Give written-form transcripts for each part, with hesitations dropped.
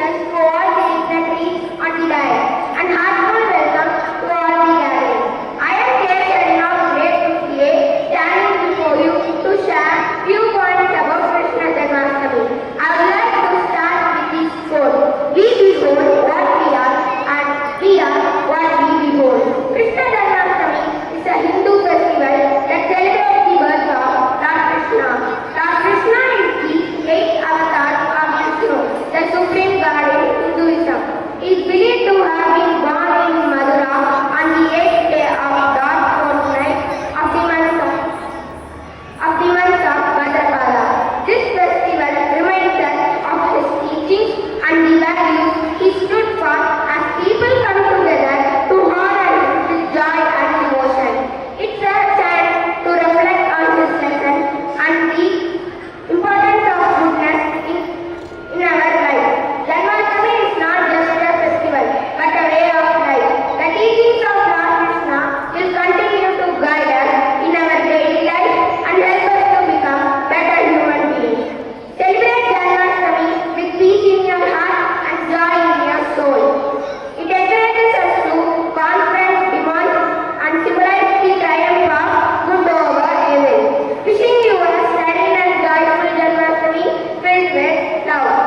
wishes to all the dignitaries on the dais, and heartfelt welcome to all the gatherings. I am Kesari, now great to see standing before you to share few points about Krishna Janmashtami. I would like to start with this quote: "We behold what we are, and we are what we behold." Krishna Janmashtami is a Hindu festival that celebrates the birth of Lord Krishna. Lord Krishna is the eighth avatar of Vishnu, the supreme god in Hinduism. He is believed to have been born in Mathura on the 8th day of Lord fortnight of the month of Bhadrapada. This festival reminds us of his teachings and the values he stood for as people come together to honor him with joy and devotion. It's a chance to reflect on his lessons and the importance of goodness in our life. Janmashtami is not just a festival but a way of life. The teachings of Lord Krishna will continue to guide us in our daily life and help us to become better human beings. Celebrate Janmashtami with peace in your heart and joy in your soul. It encourages us to confront demons and symbolize the triumph of good over evil. Wishing you a serene and joyful Janmashtami filled with love.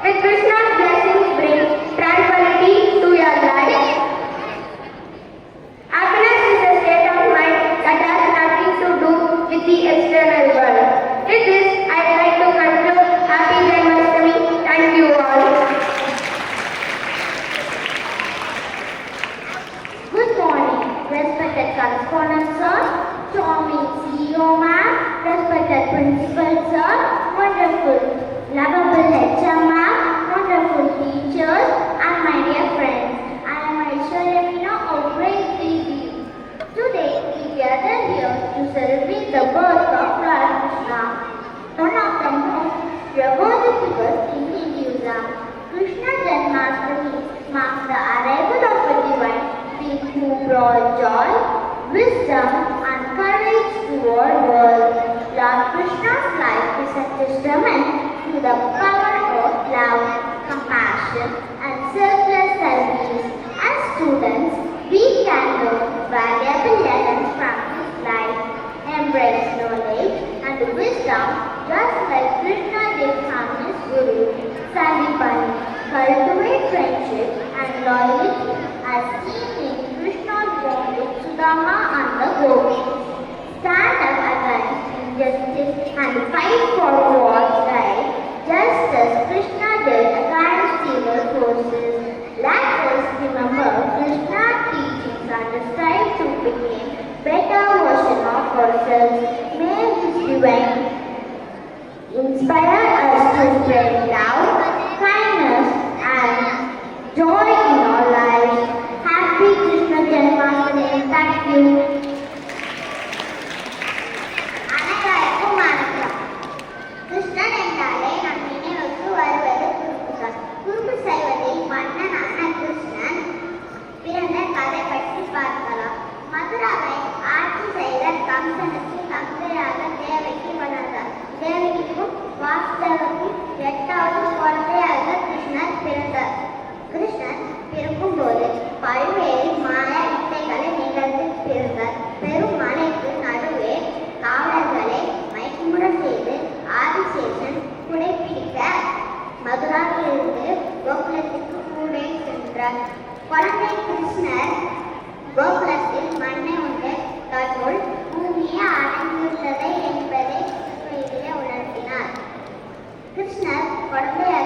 With Krishna's blessings bring tranquility to your life. Happiness is a state of mind that has nothing to do with the external world. With this, I would like to conclude. Happy Janmashtami. Thank you all. Good morning, respected correspondent sir, charming CEO ma'am, respected principal sir, wonderful, lovable HR ma'am, wonderful teachers, and my dear friends. I am Aishwarya of grade 3B. Today we gather here to celebrate the birth of Lord Krishna, one of the most revered figures in Hinduism. Krishna Janmashtami marks the arrival of a divine being who brought joy, wisdom, and courage to our world. Lord Krishna's life is a testament to the power of love, compassion, and selfless service. As students, we can learn valuable lessons from his life, embrace knowledge and wisdom, just like Krishna did from his Guru, Sandipani. Cultivate friendship and loyalty as seen in Krishna's bond with Sudama and the gopis. Stand up against injustice and fight for what's right, just as Krishna did against evil forces. Let us remember Krishna's teachings and strive to become better version of ourselves. May his divine inspire us to spread love, kindness, and joy in our lives. Happy Krishna Janmashtami. Thank you. அனைவருக்கும் வணக்கம். கிருஷ்ணன் என்றாலே நம் நினைவுக்கு வருவது குறும்புகள். குறும்பு செய்வதில் மன்னனான கிருஷ்ணன் பிறந்த கதை பற்றி பார்க்கலாம். மதுராவை ஆட்சி செய்த கம்சனுக்கு தந்தையாக தேவகி வளர்ந்தார். தேவகிக்கும் வாசுதேவருக்கும் 8வது குழந்தையாக கிருஷ்ணன் பிறந்தார். கிருஷ்ணன் பிறக்கும்போது பல்வேறு மாய வித்தைகளை நிகழ்ந்து பிறந்தார். பெரும் மலைக்கு நடுவே காவலர்களை மயக்கமுற செய்து ஆதிசேஷன் குடைப்பிடிக்க மதுராவிலிருந்து கோகுலத்துக்கு கூட சென்றார். குழந்தை கிருஷ்ணர் கோகுலத்தில் மண்ணை உண்டு தன்னுள் பூமியை அடங்கியுள்ளதை என்பதை உணர்த்தினார். கிருஷ்ணர் குழந்தையாக